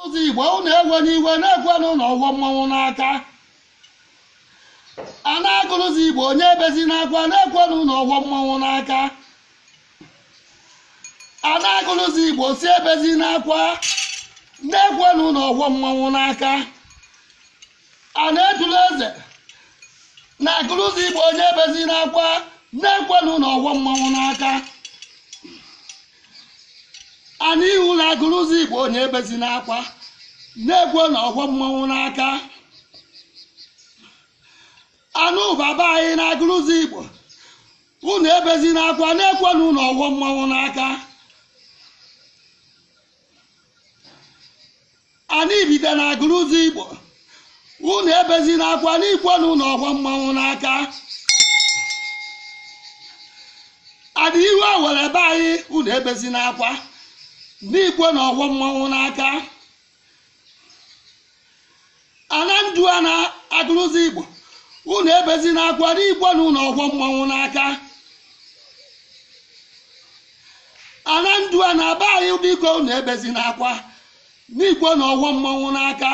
Ozi Igbo unu ewe n'iwe na-ekwenụ n'ọghọ mmanwụ n'aka. A na-agụrụzi Igbo onye ebezi n'akwa na-ekwenụ n'ọghọ mmanwụ n'aka. A na-agụrụzi Igbo si ebezi n'akwa na-ekwenụ n'ọghọ mmanwụ n'aka. A na-etulu eze na-agụrụzi Igbo onye ebezi n'akwa na-ekwenụ n'ọghọ mmanwụ n'aka. Anyị ihu na-agụrụzi Igbo onye ebezi n'akwa na-ekwe n'ọghọ mmanwụ n'aka. Anụ baba anyị na-agụrụzi Igbo unu ebezi n'akwa na-ekwenụ n'ọghọ mmanwụ n'aka. Anyị ibido na-agụrụzi Igbo unu ebezi n'akwa n'ikwenụ n'ọghọ mmanwụ n'aka. Adị ihu awere be anyị unu ebezi n'akwa n'ikwe n'ọghọ mmanwụ n'aka. Ana ndụ a na-agụrụzi Igbo unu ebezi n'akwa n'ikwenụ n'ọghọ mmanwụ n'aka. Ana ndụ a na-aba anyị biko unu ebezi n'akwa n'ikwe n'ọghọ mmanwụ n'aka.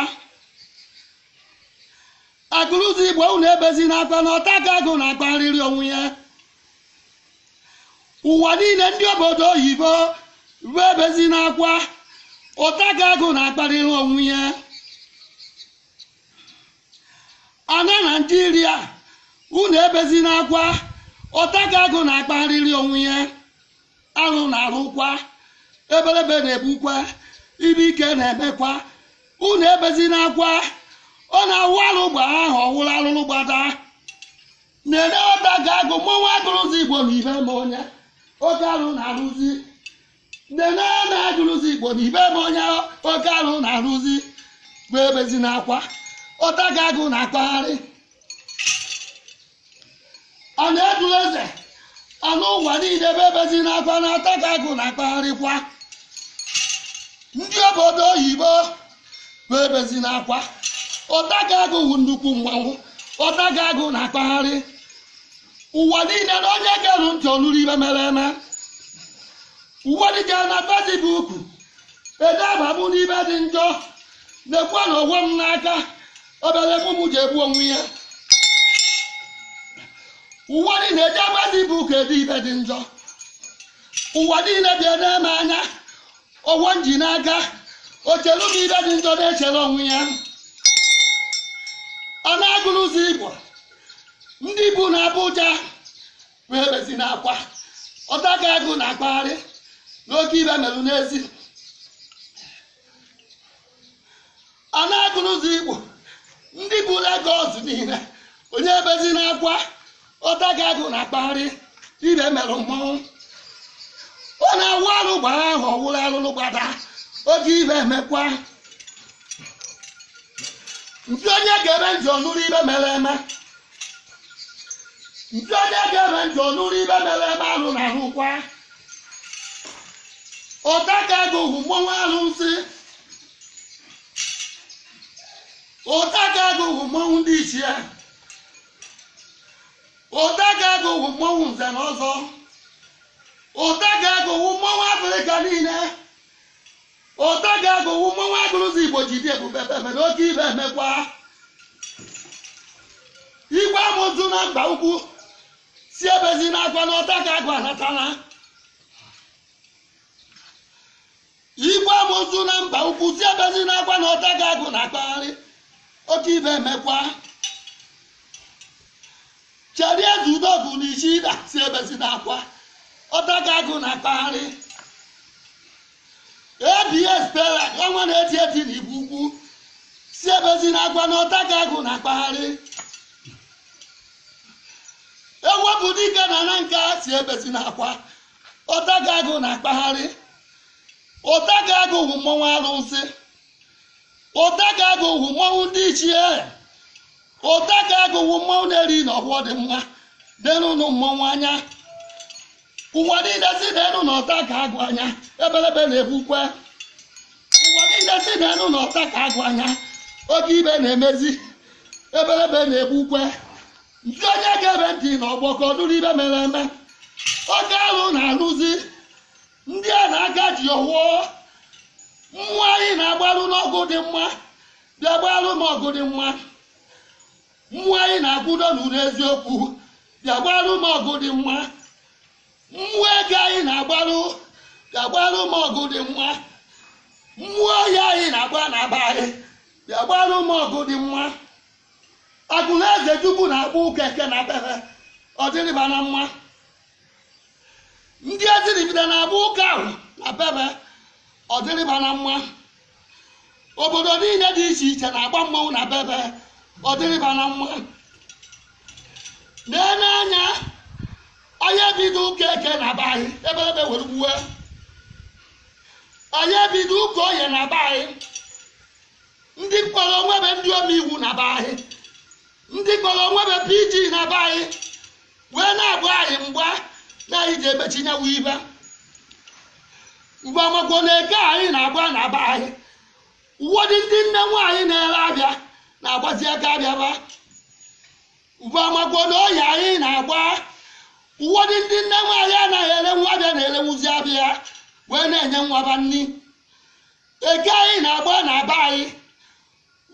Agụrụzi Igbo unu ebezi n'akwa na ọtaka agụ na-akparịrị onwe ya. Ụwa niile ndị obodo oyibo bụ ebezi n'akwa ọtaka agụ na-akparịrị onwe ya. Ana Naịjirịa unu ebezi n'akwa ọtaka agụ na-akparịrị onwe ya. Arụ na-arụkwa ebelebe na-egbukwa ibe ike na-emekwa unu ebezi n'akwa. Ọ na-awụ alụgba ahụ ọwụrụ alụlụ gbada na-ere ọtaka agụ mmanwụ agụrụzi Igbo na ibe ma onye oke alụ na-arụzi nene na-agụrụzi Igbo na ibe ma onye oke alụ na-arụzi bụ ebezi n'akwa ọtaka agụ na-akpagharị. Ọ na-eduru eze anụ ụwa niile bụ ebezi n'akwa na ọtaka agụ na-akpagharịkwa. Ndị obodo oyibo bụ ebezi n'akwa ọtaka agụ wụ nnukwu mmanwụ ọtaka agụ na-akpagharị. Ụwa niile na onye gerụ ntị ọnụrụ ibe mere eme. Ụwa dịka na Facebook ede abamụ n'ibe dị njọ na-ekwe na ọghọm n'aka obere mụmụ ji egbu onwe ya. Ụwa niile eji Facebook ede ibe dị njọ. Ụwa niile bịa na-eme anya ọghọ nji n'aka ochelu m ibe dị njọ na-echere onwe ya. Ọ na-agụrụzi Igbo ndị bụ na Abuja bụ ebezi n'akwa ọtaka agụ na-akpagharị n'oke ibe merụ n'ezi. Ọ na-agụrụzi Igbo ndị bụ Lagos niile onye ebezi n'akwa ọtaka agụ na-akpagharị ibe merụ mmanwụ. Ọ na-awụ alụgba ahụ ọwụrụ alụlụ gbada oge ibe emekwa. Ndị onye ga-eme njọ n'ụlọ ibe mere eme. Ndị onye ga-eme njọ n'ụlọ ibe mere eme alụ na-ahụkwa. Ọtaka agụ hụ mmanwụ alụsị. Ọtaka agụ hụ mmanwụ ndị ichie. Ọtaka agụ hụ mmanwụ nze na ọzọ. Ọtaka agụ hụ mmanwụ Afrịka niile. Ọtaka agụ hụ mmanwụ agụrụzi Igbo ji dị ebube bebe n'oke ibe emekwa. Igwe amụzụ na mba ukwu si ebezi n'akwa na ọtaka agụ anatala. Igwe amụzụ na mba ukwu si ebezi n'akwa na ọtaka agụ na-akpagharị oke ibe emekwa. Cheri eze Udogwu na Ishida si ebezi n'akwa ọtaka agụ na-akpagharị. ABS Pela ọnwa na-eti eti na Igbo ukwu si ebezi n'akwa na ọtaka agụ na-akpagharị. Ewepụ dike na na nka si ebezi n'akwa ọtaka agụ na-akpagharị. Ọtaka agụ hụ mmanwụ alụsị. Ọtaka agụ hụ mmanwụ ndị ichie. Ọtaka agụ hụ mmanwụ na-eri n'ọgbọ dị mma denụnụ mmanwụ anya. Ụwa niile si denụ na ọtaka agụ anya ebelebe na-egbukwe. Ụwa niile si denụ na ọtaka agụ anya oge ibe na-emezi ebelebe na-egbukwe. Ndị onye ga-ebe ntị n'ọgbọkọ nụrụ ibe mere eme. Oke alụ na-alụzi ndị a na-aka ji ọwụọ mmụọ anyị na-agbarụ n'ọgụ dị mma bịa gbalụ m ọgụ dị mma mmụọ anyị na-akwụdo n'ụlọ eziokwu bịa gbalụ m ọgụ dị mma mmụọ ego anyị na-agbalụ bịa gbalụ m ọgụ dị mma mmụọ ọhịa anyị na-agba na-aba anyị bịa gbalụ m ọgụ dị mma Agụla eze Chukwu na-akpọ ụka eke na bebe ọ dịrịba na mma ndị eziribide na-agba ụka ahụ na bebe ọ dịrịba na mma obodo niile dị iche iche na-agba mmanwụ na bebe ọ dịrịba na mma n'anya anyị ebido ụka eke na be anyị ebe ebe were gbuwe anyị ebido ụka oye na be anyị ndị kpọrọ onwebe ndị omeiwu na be anyị ndị kpọrọ onwebe PG na be anyị wee na-agba anyị mgba na anyị ji emechinyewu ibe mgbe ọmagwo na eke anyị na-agba na be anyị ụfọdụ ndị nne nwaanyị na-ere abịa na-agbazi aka abịaba mgbe ọmagwo na oyi anyị na-agba ụfọdụ ndị nne nwaanyị anaghị ere nwa abịa na-erenwuzi abịa wee na-enye nwaba nni eke anyị na-agba na be anyị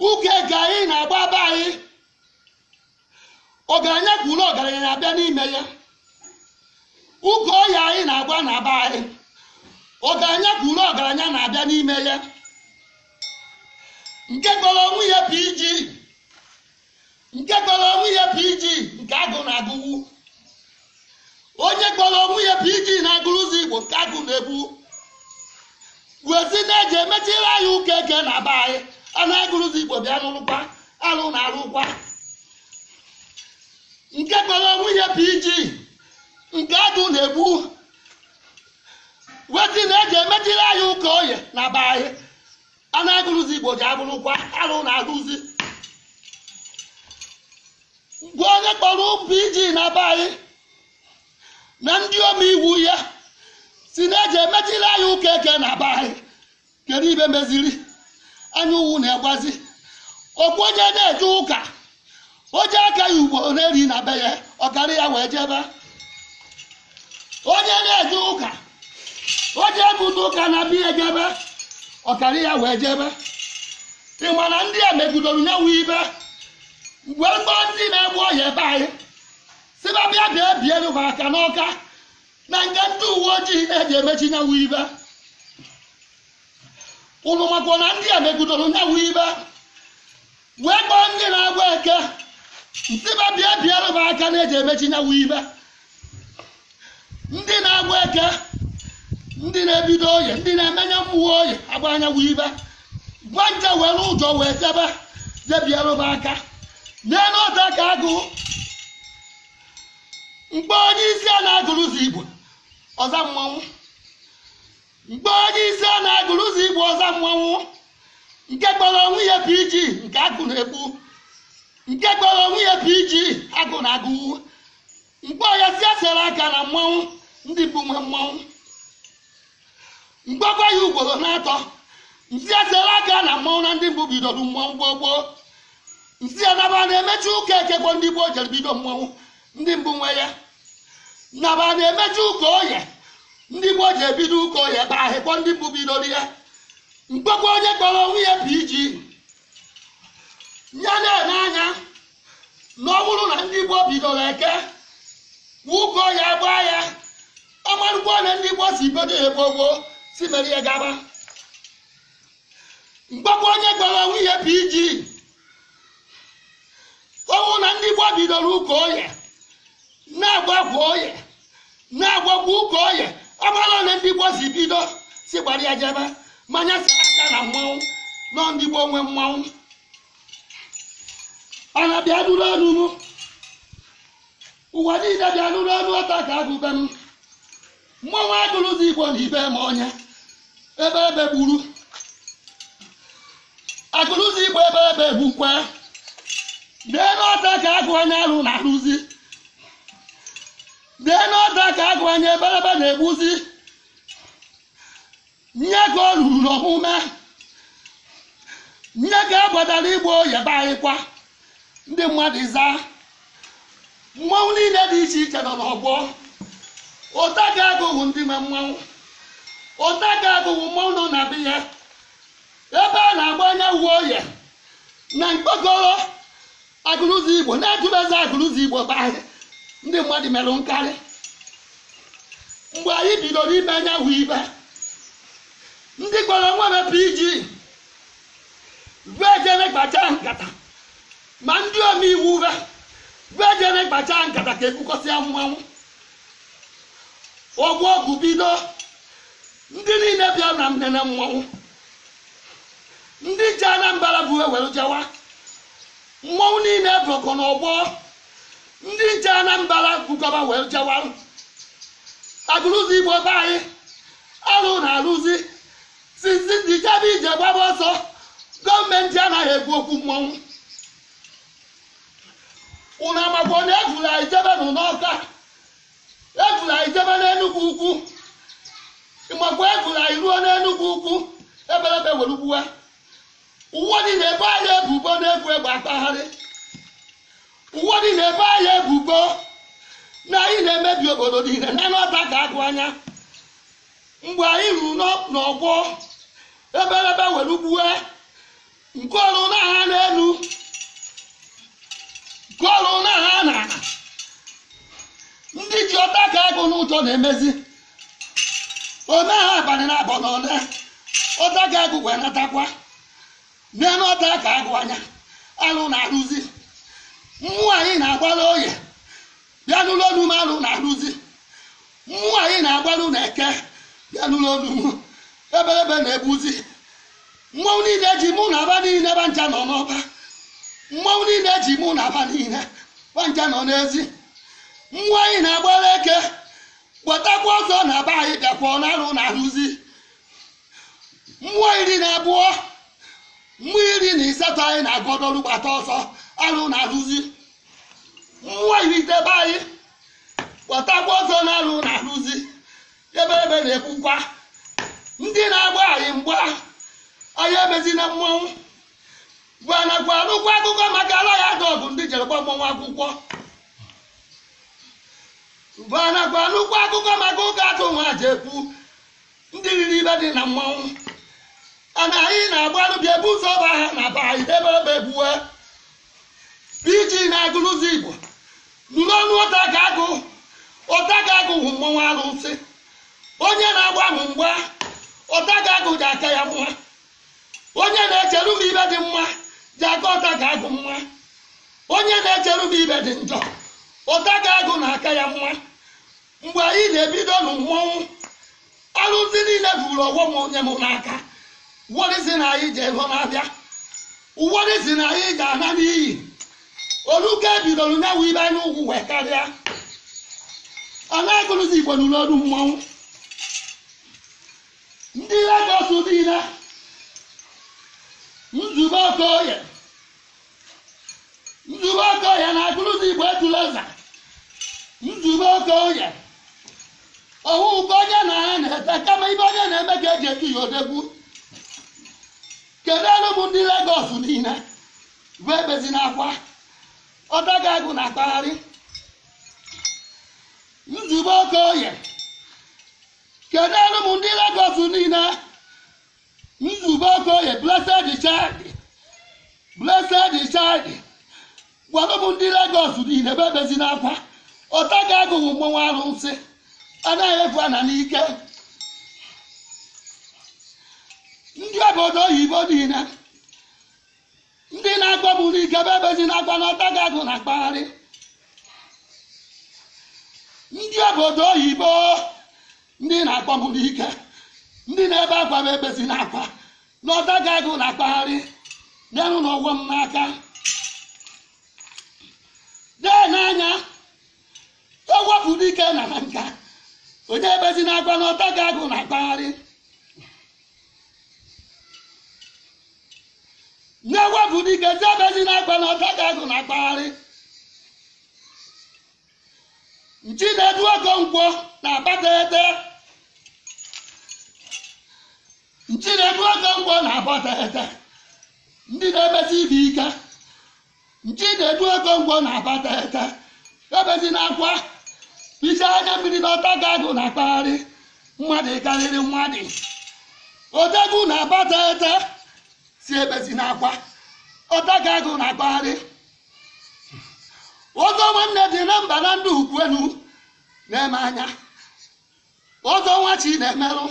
ụka eke anyị na-agba be anyị ọgaranya kwuru ọgaranya na-abịa n'ime ya ụka oyi anyị na-agba na be anyị ọgaranya kwuru ọgaranya na-abịa n'ime ya nke kpọrọ onwe ya PG nke kpọrọ onwe ya PG nke agụ na-agụwu onye kpọrọ onwe ya PG na-agụrụzi Igbo nke agụ na-ebu wezi na-eji emechiri anyị ụka eke na be anyị a na-agụrụzi Igbo bịa n'ụlụkwa alụ na arụkwa nke kpọrọ onwe ya PG nke agụ na-egbu wezi na-eji emechiri anyị ụka oye na be anyị a na-agụrụzi Igbo ji abụrụkwa alụ na arụzi gwa onye kpọrọ PG na be anyị na ndị omeiwu ya si na-eji emechiri anyị ụka eke na be anyị kedu ibe meziri anya uwu na-egwazi okwu onye na-eje ụka oje aka ya ugbo na-eri na be ya ọkarị ya wee jebe onye na-eje ụka oje ebudo ụka na biya jebe ọkarị ya wee jebe ịma na ndị a megidoro nyewu ibe mgbe mgbọ ndị na-egbu ọhịa ebe anyị sibabịa bịa bieruba aka n'ọka na nke ndị uwe ojii na-eji emechi nyewu ibe ụlụ makwa na ndị a megidoro nyewu ibe wee kpọọ ndị na-agba eke nsibabịa bieruba aka na-eji emechi nyewu ibe ndị na-agba eke ndị na-ebido oye ndị na-emenye mmụọ oye agba anyanwụ ibe gwa nje were ụjọ wee jebe jebieruba aka n'elu ọta ka agụ mgbe onye isi a na-agụrụzi Igbo ọza mmanwụ mgbe onye isi a na-agụrụzi Igbo ọza mmanwụ nke kpọrọ onwe ya PG nke agụ na-egbu nke kpọrọ onwe ya PG agụ na-agụwu mgbe ọya si asere aka na mmanwụ ndị bụ nwe mmanwụ mgbakwa ya ugboro na-atọ nsi asere aka na mmanwụ na ndị mbụ bidoro mmanwụ gboo nsi anaba na-emechi ụka ekekwo ndị gboo jere bido mmanwụ ndị mbụ nwe ya naba na-emechi ụka oye ndị gboo ji ebido ụka oye ebe ahịkpọ ndị mbụ bidoro ya mgbakwa onye kpọrọ onwe ya PG ya na-ene anya na ọ bụrụ na ndị gboo bidoro eke ụka oye gbaa ya amarụkwa na ndị gboo si bido ya gbogbo si mere ya gaba mgbakwa onye kpọrọ onwe ya PG ọnwụ na ndị gboo bidoro ụka oye na-agbakwa oye na-agbakwa ụka oye amara na ndị gboo si bido si gbara ya jebe manya si aka na mmanwụ nọ ndị gboo nwe mmanwụ ana bịa nụrụ ọnụ m ụwa niile bịa nụrụ ọnụ ọta ka agụbe m mmanwụ agụrụzi Igbo na ibe ma onye ebe ebe gburu agụrụzi Igbo ebe ebe egbukwe dee n'ọta ka agụ anya alụ na-arụzi dee n'ọta ka agụ anya eberebe na-egbuzi nye ka ọ ruru n'omume nye ka a gbadara Igbo yaba anyịkwa ndị mmadụ zaa mmanwụ niile dị iche iche nọ n'ọgbọ ụta ka agụghị ndị nwe mmanwụ ụta ka agụghị mmanwụ nọ na be ya ebe a na-agba anya na mkpokọrọ agụrụzi Igbo na-edubezi agụrụzi Igbo be anyị ndị mmadụ merụ nkarị mgbe anyị bidoro ime anyanwụ ibe ndị kpọrọ nwere PG vejere kpacha nkata ma ndị omeiwu vejere kpacha nkata ka ekwukọsịa mmanwụ ọgwụ bido ndị niile bịa na mnene mmanwụ ndị ji Anambra bụ ewere jewa mmanwụ niile bụrọkọ n'ọgbọ ndị ji Anambra bụkọba were jewa agụrụzi Igbo be anyị arụ na-arụzi sisi dịchaba ije gbaba ọsọ gọọmenti anaghị ekwu okwu mmanwụ unu amakwa na efula ijebe n'Ọka efula ijebe n'Enugwu ukwu ịmakwa efula iruo n'Enugwu ukwu ebelebe were ugbuwe ụwa dị na-ebe anyị ebubo na-egwu egbe akpagharị ụwa dị na-ebe anyị ebubo na anyị na-emebi obodo niile na n'ọta ka agụ anya mgbe anyị ruru n'ọgbọ ebelebe were ugbuwe nke ọrụ na-agha n'elu nke ọrụ na-agha n'ala ndị ji ọta ka agụ n'ụjọ na-emezi omeha abalị na abọ n'ole ọta ka agụ wee natakwa n'elu ọta ka agụ anya alụ na-arụzi mmụọ anyị na-agbara oye bịa n'ụlọ ọnụ m alụ na-arụzi mmụọ anyị na-agbarụ na eke bịa n'ụlọ ọnụ m ebelebe na-egbuzi mmanwụ niile ji mụ na aba niile banja nọ n'ọba mmanwụ niile ji mụ na aba niile banja nọ n'ezi mmụọ anyị na-agbara eke gbatakwa ọzọ na aba anyị bịakwa n'alụ na-arụzi mmụọ 12 mmụọ 18 anyị na-agọdọrụ gbata ọsọ alụ na-arụzi mmụọ 9 be anyị gbatakwa ọzọ na alụ na-arụzi ebe na-ekwukwa ndị na-agba anyị mgba anyị emezina mmanwụ bụ anakwa arụkwa akụkọ maka ala ya dọgụ ndị jere gba mmanwụ akwụkwọ bụ anakwa arụkwa akụkọ maka ụka atụ nwa ji ekwu ndị riri ibe dị na mmanwụ ana anyị na-agbarụ bịa ebu ụzọ ọba ha na be anyị ebe egbuwe PG na agụrụzi Igbo nụrụ ọnụ ụta ka agụ hụ mmanwụ arụsị onye na-agba m mgba ụta ka agụ ji aka ya mma onye na-echeru m ibe dị mma ji aka ụta ka agụ mma onye na-echeru m ibe dị njọ ụta ka agụ na aka ya mma mgbe anyị na-ebido na mmọnwụ arụsị niile buru ọghọm onye m n'aka ụfọdụ si na anyị ji ego na-abịa ụfọdụ si na anyị ji ana n'iyi oluka ebidoro nyawu ibe anyị ugwu wee karịa ana agụrụzi Igbo n'ụlọ ọrụ mmọnwụ ndị Lagos niile nzube Okoye na agụrụzi Igbo etuleza nzube Okoye ọwụ ụka onye na ya na-ete kama ibe onye na-eme ka eji etu ya odegwu kelelu m ndị Lagos niile bụ ebezi n'akwa ọdaga agụ na akpagharị nzube Okoye kelelu m ndị Lagos niile nzube Okoye blessed child gwara m ndị Lagos niile bụ ebezi n'akwa ọdaga agụ bụ mmanwụ arụsị anaghị efu ana n'ike ndị obodo oyibo niile ndị na-akpọbụ n'ike bụ ebezi n'akwa na ọdaga agụ na akpagharị ndị obodo oyibo ndị na-akpọbụ n'ike ndị na-ebe akwa bụ ebezi n'akwa na ọdaga agụ na akpagharị denu n'ụgwọ m n'aka dee n'anya ewepụ dike na nka onye ebezi n'akwa na ọdaga agụ na akpagharị na-ewepụ dike si ebezi n'akwa na ọdaga agụ na akpagharị Chinedu Okonkwo na-abata ete Chinedu Okonkwo na-abata ete ndị na-ebezi ibe ike Chinedu Okonkwo na-abata ete ebezi n'akwa isi anya mmiri na ọdaga agụ na akpagharị mmadụ karịrị mmadụ odegwu na-abata ete si ebezi n'akwa ọtaga agụ na-akpagharị ọzọ nwanne dị na mba na ndị ukwenu na-eme anya ọzọ nwa chi na-emerụ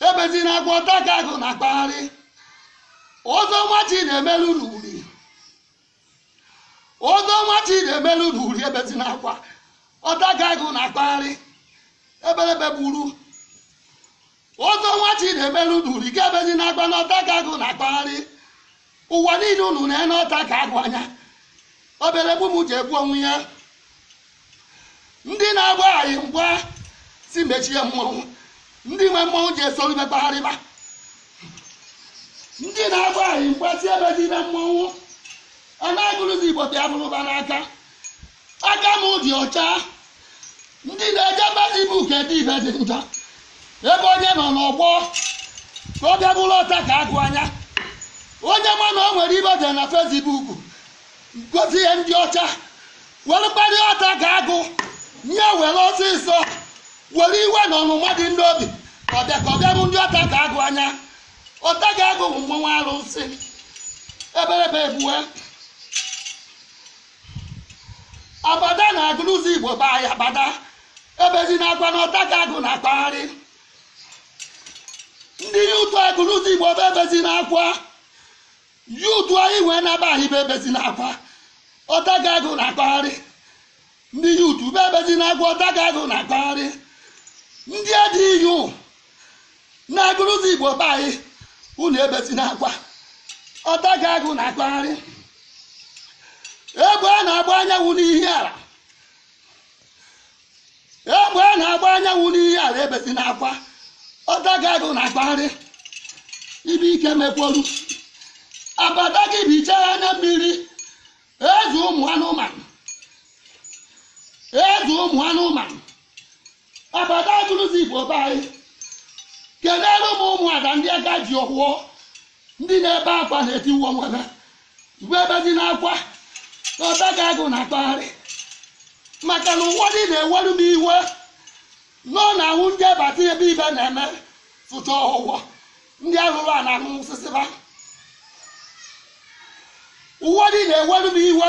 ebezi na-agwa ọtaga agụ na-akpagharị ọzọ nwa chi na-emerụ n'uri ọzọ nwa chi na-emerụ n'uri ebezi na-akwa ọtaga agụ na-akpagharị ebelebe gburu ọzọ nwa chi na-emerụ n'uri ga ebezi na-agwa na ọtaga agụ na-akpagharị ụwa niile unu na-ene ọtaga agụ anya obere gbu m ji egbu onwe ya ndị na-agba anyị mgba si mechie mmọnwụ ndị nwe mmọnwụ ji esoro ibe kpagharịba ndị na-agba anyị mgba si ebe dị na mmọnwụ anaghịrụzi Igbo bịa bụrụba n'aka aka m dị ọcha ndị na-eje Facebook ede ibe dị njọ ebe onye nọ n'ọgbọ ka ọ bịa bụrụ ọtaga agụ anya onye ma na o nwere ibe dị na Facebook gosi ihe ndị ọcha were kparịa ọtaga agụ nye were ọsịsọ were iwe na ọnụma dị ndị obi ọbịa ka ọbịa bụ ndị ọtaga agụ anya ọtaga agụ bụ mmọnwụ arụsị eberebe egbue abada na-agụrụzi Igbo be anyị abada ebezi na-akwa na ọtaga agụ na-akpagharị ndị yutu agụrụzi Igbo be ebezi na-akwa yutu anyị nwee naba anyị be ebezi na-akwa ọtaga agụ na-akpagharị ndị yutu be ebezi na-akwa ọtaga agụ na-akpagharị ndị edi iyu na-agụrụzi Igbo be anyị unu ebezi na-akwa ọtaga agụ na-akpagharị egbe a na-agba anyanwụ n'ihi ala egbe a na-agba anyanwụ n'ihi ala ebezi na-akwa ọtaga agụ na-akpagharị ibe ike mekworu abada gị bichaa anya mmiri eze ụmụ anụmanụ abada agụrụzi Igbo be anyị kelere ụmụ ụmụada ndị aka ji ọhụọ ndị na-ebe akwa na-etiwo nwere igwe ebezi na-akwa ọtaga agụ na-akpagharị maka na ụwa dị na-eweru m iwe nọ na ahụ ndị ebata ebe ibe na-eme fụta ọhụwọ ndị arụrụ a na-ahụ osisiba ụwa dị na-eweru m iwe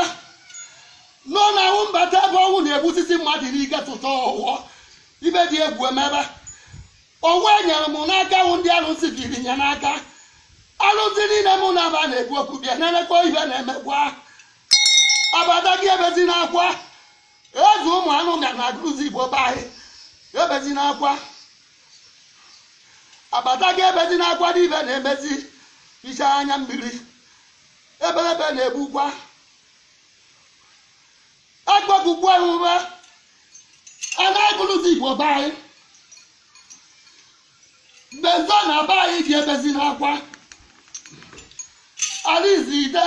nọ na ahụ mbata ebe ọnwụ na-egbusisi mmadụ n'ike tụta ọhụwọ ibe dị egwu emebe owe nyere m n'aka ahụ ndị arụsị biri nye n'aka arụsị niile mụ na aba na-egbu okwu bịa na-elekwa ibe na-emekwa abada gị ebezi na-akwa eze ụmụ anụmanụ na-agụrụzi Igbo be anyị ebezi na-akwa abada gị ebezi na-akwa n'ibe na-emezi iche anya mmiri ebelebe na-egbukwa agbagugbu ahụhụ a na-agụrụzi Igbo be anyị mgbe nzọ na be anyị ji ebezi na-akwa alizi ide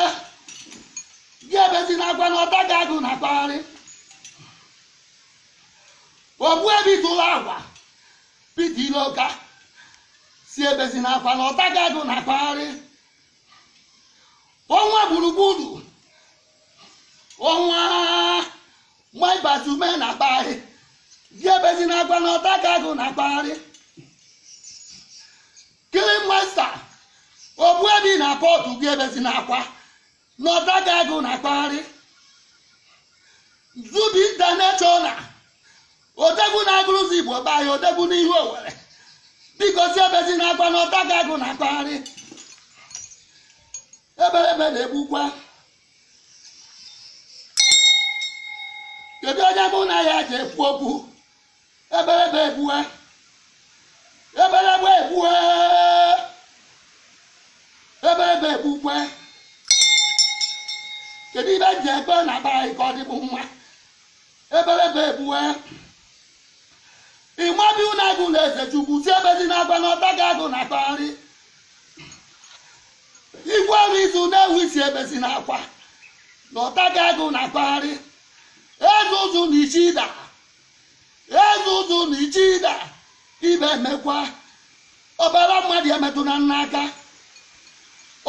gị ebezi na-akwa na ọtaga agụ na-akpagharị ogbu ebe itụrụ agwa Pita Iloka si ebezi na-akwa na ọtaga agụ na-akpagharị ọnwa gburugburu ọnwa maibatume na-akpagharị gị ebezi na-akwa na ọtaga agụ na-akpagharị Killing Master ogbu ebe na pọtụ gị ebezi na-akwa na ọtaga agụ na-akpagharị Zubi International odegwu na-agụrụzi Igbo be anyị odegwu n'ihu Owerri biko si ebezi na-akwa na ọtaga agụ na-akpagharị eberebe na-egbukwa kedu onye mụ na ya ji ekwu okwu eberebe egbue eberebe egbue eberebe egbukwe kedu ibe ji ekpe na be anyị ka ọ dịbụ mma eberebe egbue ịmabi ụlọ agụ na eze Chukwu si ebezi na-agwa na ọtaga agụ na-akpagharị igwe ọrụ izu na-ewu isi ebezi na-akwa na ọtaga agụ na-akpagharị eze ụzụ na ichida ibe emekwa ọbara mmadụ emetụ na nna aka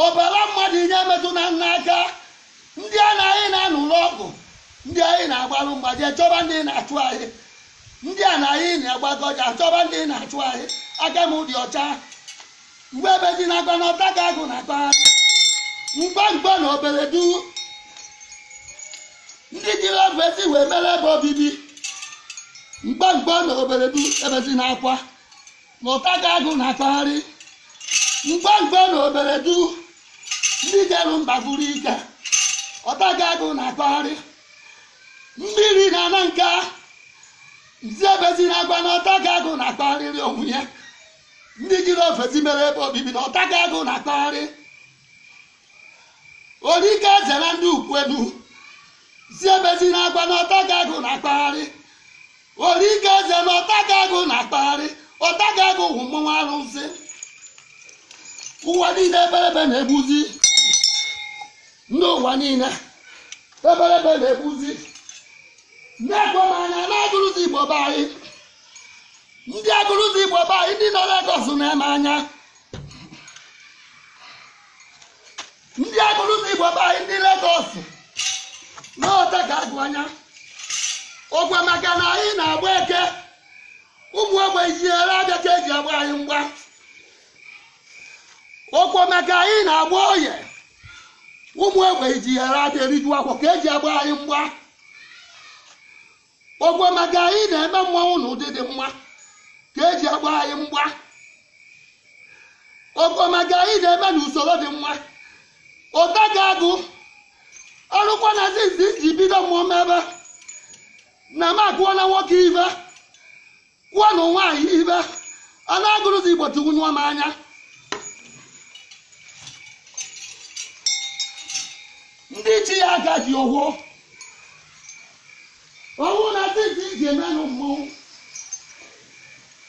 ọbara mmadụ inye emetụ na nna aka ndị a na-anyị na-anụrụ ọgụ ndị anyị na-agbarụ mgbaji chọba ndị na-achụ anyị ndị a na anyị na-agbakọja chọba ndị na-achụ anyị aka m dị ọcha mgbe ebezi na-akpa na ọtaga agụ na-akpagharị mgbamgba na obeledu ndị jiri ofesi wee mere ebe obibi mgbamgba na obeledu ebezi n'akwa na ụtaga agụ na-akpagharị mgbamgba na obeledu ndị jeru mba buru ike ụtaga agụ na-akpagharị mmiri na ana nka nzi ebezi na-agba na ụtaga agụ na-akpagharịrị onwe ya ndị jiri ofesi mere ebe obibi na ụtaga agụ na-akpagharị orike zere ndị ukwenu zi ebezi na-agba na ụtaga agụ na-akpagharị orike eze na ụtaga agụ na-akpagharị ụtaga agụ wụ mmọnwụ arụsị ụwa niile eberebe na-egbuzi ndị ụwa niile eberebe na-egbuzi ndị agbamanya na-agụrụzi Igbo be anyị ndị agụrụzi Igbo be anyị ndị nọ Lagos na-eme anya ndị agụrụzi Igbo be anyị ndị Lagos na ụtaga agụ anya ogwe maka na anyị na-agba eke ụmụ ogbe jiere abịa ka eji agba anyị mgba okwe maka anyị na-agba oye ụmụ ogbe jiere abịa eriju akwọ ka eji agba anyị mgba ogwe maka anyị na-eme mmọnwụ n'ụdị dị mma ka eji agba anyị mgba ogwe maka anyị na-eme n'usoro dị mma ụtaga agụ ọrụkwa na zizi ji bido mmụọ mebe na m agụọ na nwoke ibe kwuo na nwaanyị ibe a na-agụrụzi Igbo tụwụnyụọ m anya ndị chi ya aka ji owo owu na zizi ji emenụ mmọnwụ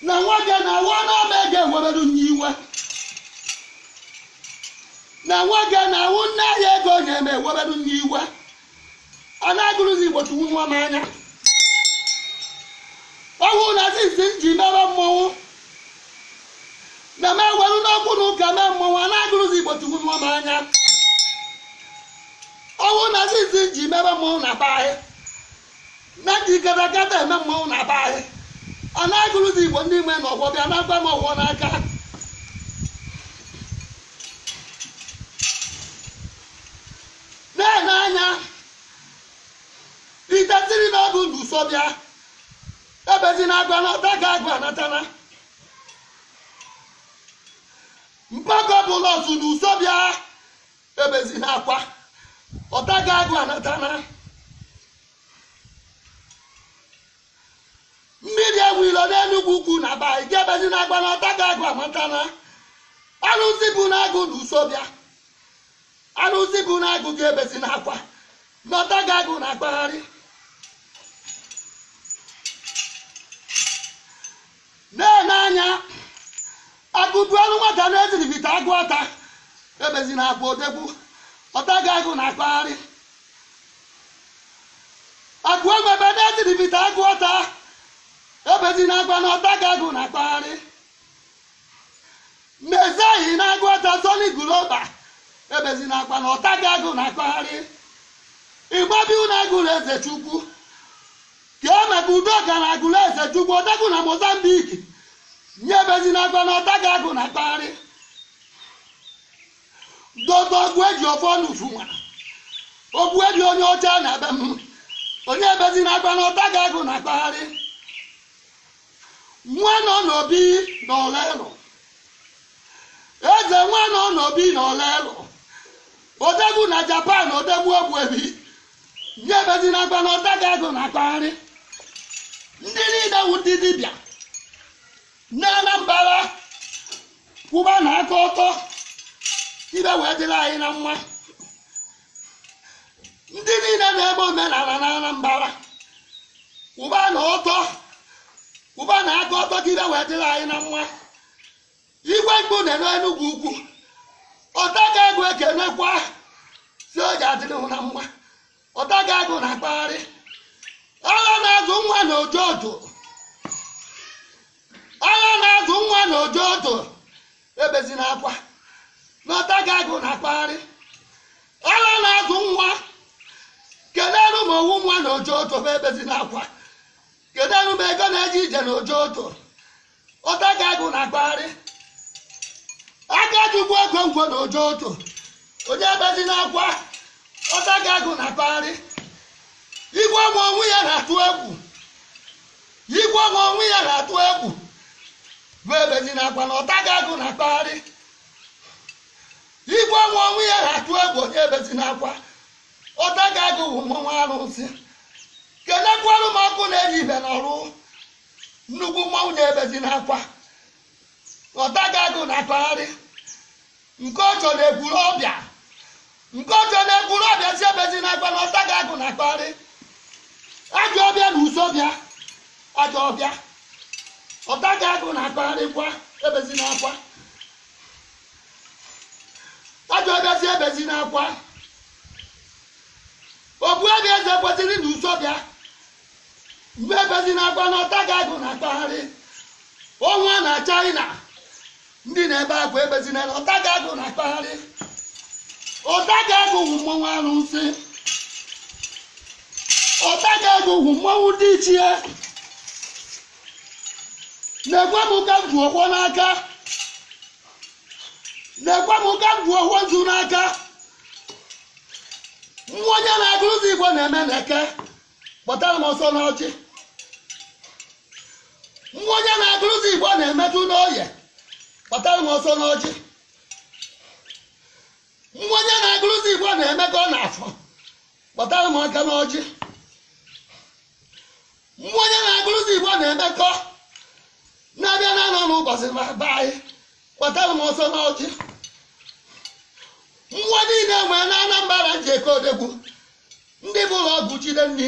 na nwoke na awụ n'ọma ego ewereru nye iwe na nwoke na awụ nne ya ego na-eme ewereru nye iwe a na-agụrụzi Igbo tụwụnyụọ m anya ọwụ na zizi ji mere mmọnwụ na m eweru n'okwu na ụka mee mmọnwụ a na-agụrụzi Igbo tụwụnyụọ m anya ọwụ na zizi ji mere mmọnwụ na be anyị na ndị gadagada eme mmọnwụ na be anyị a na-agụrụzi Igbo ndị nwe na ọgbọ bịa na-agba m ọgwọ n'aka na-ene anya itesiri n'ọgụ ndụ so bịa ebezi na-agba na ụtaga agụ anatana mpago bụla ọsụ na uso bịa ebezi na-akwa ụtaga agụ anatana mmiri ewilo n'Enugwu ukwu na be anyị ga-ebezi na-agba na ụtaga agụ amatana arụsị bụ na agụ na uso bịa arụsị bụ na agụ ga-ebezi na-akwa na ụtaga agụ na-akpagharị na-ene anya agụdu ọrụ nwata na-eziribita agụ ọta ebezi na akwa odegbu ụtaga agụ na-akpagharị agụ egwebe na-eziribita agụ ọta ebezi na agwa na ụtaga agụ na-akpagharị mezeghị na agụ ọta Soni Guloba ebezi na akwa na ụtaga agụ na-akpagharị igbabi na agụrụ eze Chukwu ka e maka udoka na agụrụ eze Chukwu odegwu na Mozambique nye ebezi na agwa na ụtaga agụ na-akpagharị dodo ọgwụ eji ọfọ n'ufuma ogwu eji onye ọcha na be m onye ebezi na agwa na ụtaga agụ na-akpagharị nwa nọ n'obi na Olelu eze nwa nọ n'obi na Olelu odegwu na Japan odegwu ogbuebi nye ebezi na agwa na ụtaga agụ na-akpagharị ndị niile wụ ndị dibịa na Anambra kwụba na aka ọtọ ibe wee dịrị anyị na mma ndị niile na-eme omenala na Anambra kwụba na ọtọ kwụba na aka ọtọ ka ibe wee dịrị anyị na mma igwe mkpu na n'Enugwu ukwu ụtaga agụ ekenekwa si o ji adịrị na mma ụtaga agụ na-akpagharị agha na-azụ nwa na ojoto agha na-azụ nwa na ojoto ebezi na akwa na ụtaga agụ na-akpagharị agha na-azụ nwa keneru m owu nwa na ojoto bụ ebezi na akwa keneru m ego na-eje ije na ojoto ụtaga agụ na-akpagharị aka jugbu ego ngwo na ojoto onye ebezi n'akwa ọtaga agụ na-akpagharị igwe ọnwa onwe ya na-atụ egwu igwe ọnwa onwe ya na-atụ egwu bụ ebezi n'akwa na ọtaga agụ na-akpagharị igwe ọnwa onwe ya na-atụ egwu onye ebezi n'akwa ọtaga agụ bụ mmọnwụ arụsị kelekwarụ m ọkụ na-eji ibe n'ọrụ nnukwu mmọnwụ na-ebezi n'akwa ọtaga agụ na-akpagharị nke ọjọọ na-ekwuru ọbịa nke ọjọọ na-ekwuru ọbịa si ebezi n'akwa na ọtaga agụ na-akpagharị ajọ ọbịa na ụzọ bịa ajọ ọbịa ọtaga agụ na-akpagharịkwa ebezi n'akwa ajọ ọbịa si ebezi n'akwa ogbu ebe eze kwesịrị na ụzọ bịa mgbe ebezi n'akwa na ọtaga agụ na-akpagharị ọnwa na China ndị na-ebe akwa ebezi na ọtaga agụ na-akpagharị ọtaga agụ wụ mmọnwụ arụsị ọtaga agụ wụ mmọnwụ dị ichie na-ekwe m ka m bụ ọkwọ n'aka na-ekwe m ka m bụ ọkwọ nzu n'aka nwa onye na-agụrụzi Igbo na-eme na-eke kpọtara m ọsọ n'ọchị nwa onye na-agụrụzi Igbo na-emetụ n'oye kpọtara m ọsọ n'ọchị nwa onye na-agụrụzi Igbo na-emekọ n'afọ kpọtara m aka n'ọchị nwa onye na-agụrụzi Igbo na-emekọ na-abịa na anọ n'ụbọchị be anyị kpọtara m ọsọ n'ọchị nwa niile nwere na Anambra njekọ odegwu ndị bụrụ ọgụ jide nni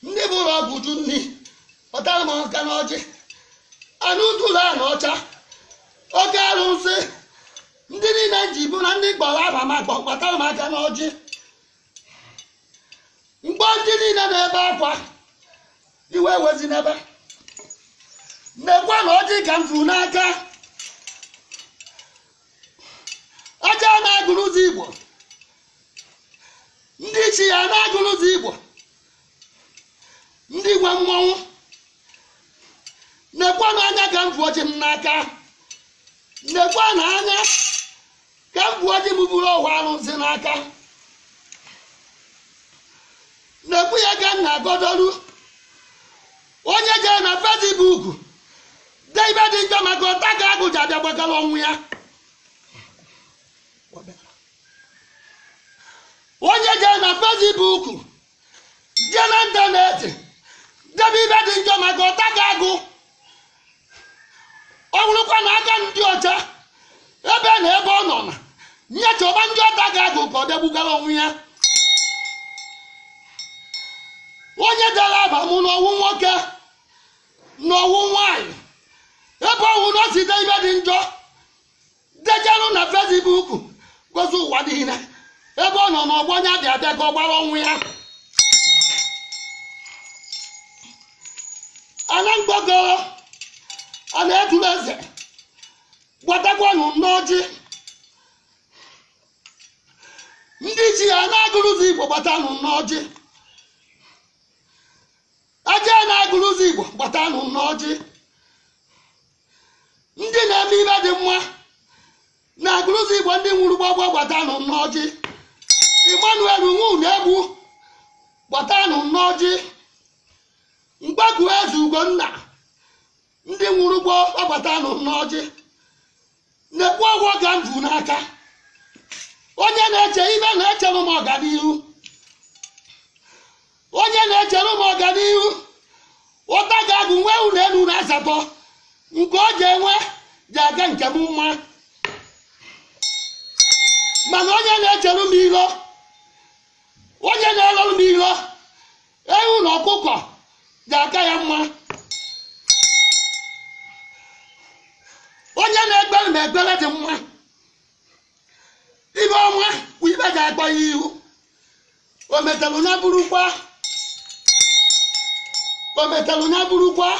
ndị bụrụ ọgụ ju nni kpọtara m aka n'ọchị anụ ụtụrụ a na ọcha oke arụsị ndị niile ji bụ na ndị gbọrọ aba ma kpọtara m aka n'ọchị mgbe ndị niile na-ebe akwa iwe wezi n'ebe na-ekwe na ọjị ka m furu n'aka aja na-agụrụzi Igbo ndị chi ya na-agụrụzi Igbo ndị nwe mmọnwụ na-ekwe na anya ka m furu ọjị m n'aka na-ekwe na anya ka m furu ọjị m buru ọhụụ arụsị n'aka na-ekwu ya ka m na-agọdọrụ onye jere na Facebook de ibe dị njọ maka ọtaga agụ ji abịa gbakara ọnwụ ya onye jere na Facebook jee na ịntanetị debe ibe dị njọ maka ọtaga agụ ọ bụrụkwa na aka ndị ọcha ebe na ebe ọ nọ na nye chọba ndị ọtaga agụ ka ọ degbugara onwe ya onye dara abamụ n'ọnwụ nwoke n'ọnwụ nwanyị ebe ọnwụ na o si de ibe dị njọ dejerụ na Facebook gosi ụwa niile ebe ọ nọ n'ọgbọ nya bịa bịa ka ọ gbara ọnwụ ya ana mgbagoro a na-eturu eze gbatakwanụ n'ọjị ndị ji ya na-agụrụzi Igbo gbatanụ n'ọjị aja na-agụrụzi Igbo gbatanụ n'ọjị ndị na-eme ibe dị mma na-agụrụzi Igbo ndị nwụrụ gbagbo gbatanụ n'ọjị Emmanuel Nwunegbu gbatanụ n'ọjị Mgbagwu Eze Ugonna ndị nwụrụ gboo gbatanụ n'ọjị na-ekwu ọgwọ ga ndụ n'aka onye na-eche ibe na-echere m ọganihu onye na-echere m ọganihu ọtaga agụ nwee ụlọ elu na asatọ nke ọ ga-enwe ji aga nke m mma mana onye na-echere m ilo onye na-elọrụ m ilo ewu na ọkụkọ ji aka ya mma onye na-ekpere m ekpere dị mma ibe ọnwa bụ ibe ga-akpọ ya ihu o metalụ na burukwa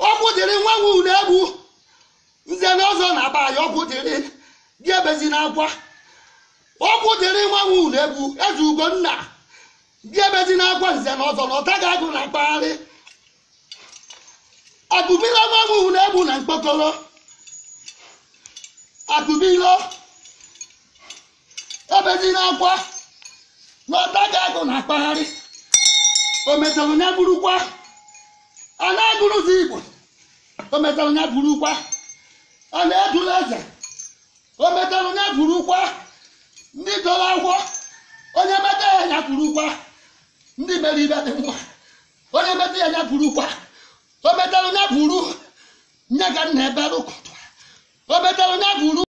ọkwụ dịrị nwa Nwunegbu nze na ọzọ na-aba ya ọkwụ dịrị gị ebezi n'akwa ọkwụ dịrị nwa Nwunegbu Eze Ugonna gị ebezi n'akwa nze na ọzọ na ọtaga agụ na mkpagharị akụbilo nwa Nwunegbu na mkpokoro akụbilo bezi n'akwa n'ọta ga-agụ na-akpagharị o metara onye burukwa a na-agụrụzi Igbo o metara onye burukwa a na-edula eze o metara onye burukwa ndị dọrọ agwọ onye meta ya nya burukwa ndị mere ibe dị mma onye meta ya nya burukwa o metara onye buru nye ka nna ebere ụkọtụ o metara onye buru